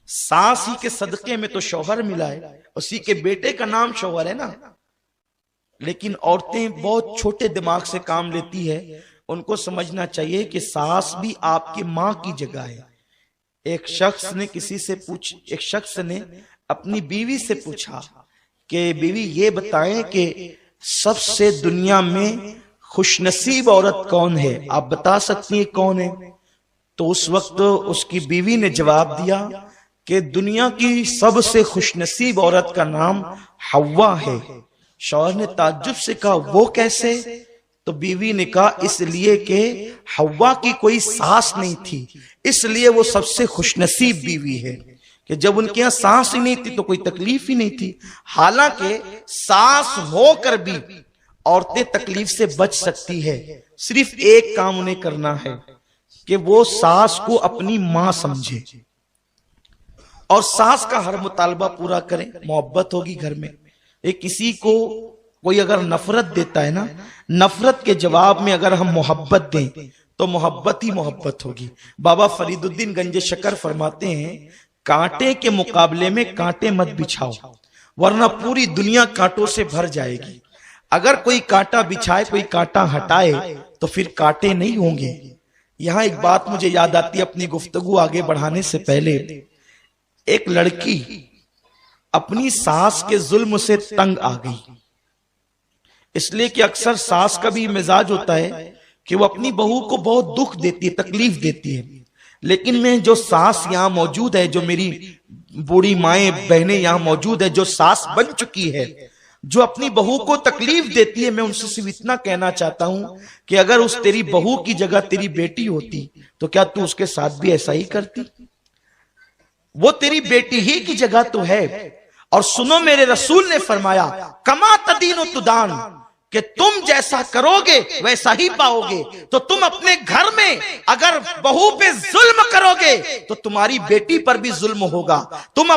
सास ही के सदके में तो शौहर मिला है, उसी के बेटे का नाम शौहर है ना। लेकिन औरतें बहुत छोटे दिमाग से काम लेती है। उनको समझना चाहिए कि सास भी आपकी मां की जगह है। एक शख्स ने अपनी बीवी से पूछा कि बीवी ये बताएं कि सबसे दुनिया में खुशनसीब औरत कौन है, आप बता सकती हैं कौन है? तो उस वक्त उसकी बीवी ने जवाब दिया कि दुनिया की सबसे खुशनसीब औरत का नाम हव्वा है। शौहर ने ताज्जुब से कहा वो कैसे? तो बीवी ने कहा इसलिए कि हव्वा की कोई सास नहीं थी, इसलिए वो सबसे खुशनसीब बीवी है कि जब उनके यहाँ सास ही नहीं थी तो कोई तकलीफ ही नहीं थी। हालांकि सास होकर भी औरतें तकलीफ से बच सकती है, सिर्फ एक काम उन्हें करना है कि वो सास को अपनी मां समझे और सास का हर मुतालबा पूरा करें। मोहब्बत होगी घर में। एक किसी को कोई अगर नफरत देता है ना, नफरत के जवाब में अगर हम मोहब्बत दें तो मोहब्बत ही मोहब्बत होगी। बाबा फरीदुद्दीन गंज शकर फरमाते हैं कांटे के मुकाबले में कांटे मत बिछाओ, वरना पूरी दुनिया कांटों से भर जाएगी। अगर कोई कांटा बिछाए, कोई कांटा हटाए तो फिर कांटे नहीं होंगे। यहां एक बात मुझे याद आती है अपनी गुफ्तगू आगे बढ़ाने से पहले। एक लड़की अपनी सास के जुल्म से तंग आ गई, इसलिए कि अक्सर सास का भी मिजाज होता है कि वो अपनी बहू को बहुत दुख देती है, तकलीफ देती है। लेकिन मैं जो सास यहां मौजूद है, जो मेरी बूढ़ी माएं बहनें यहां मौजूद है, जो सास बन चुकी है, जो अपनी बहू को तकलीफ देती है, मैं उनसे सिर्फ इतना कहना चाहता हूं कि अगर उस तेरी बहू की जगह तेरी बेटी होती तो क्या तू उसके साथ भी ऐसा ही करती? वो तेरी बेटी ही की जगह तो है। और सुनो, मेरे रसूल ने फरमाया कमा तदीन तुदान, कि तुम जैसा करोगे वैसा ही पाओगे। तो तुम अपने घर में अगर बहू पे जुल्म करोगे तो तुम्हारी बेटी पर भी जुल्म होगा। तुम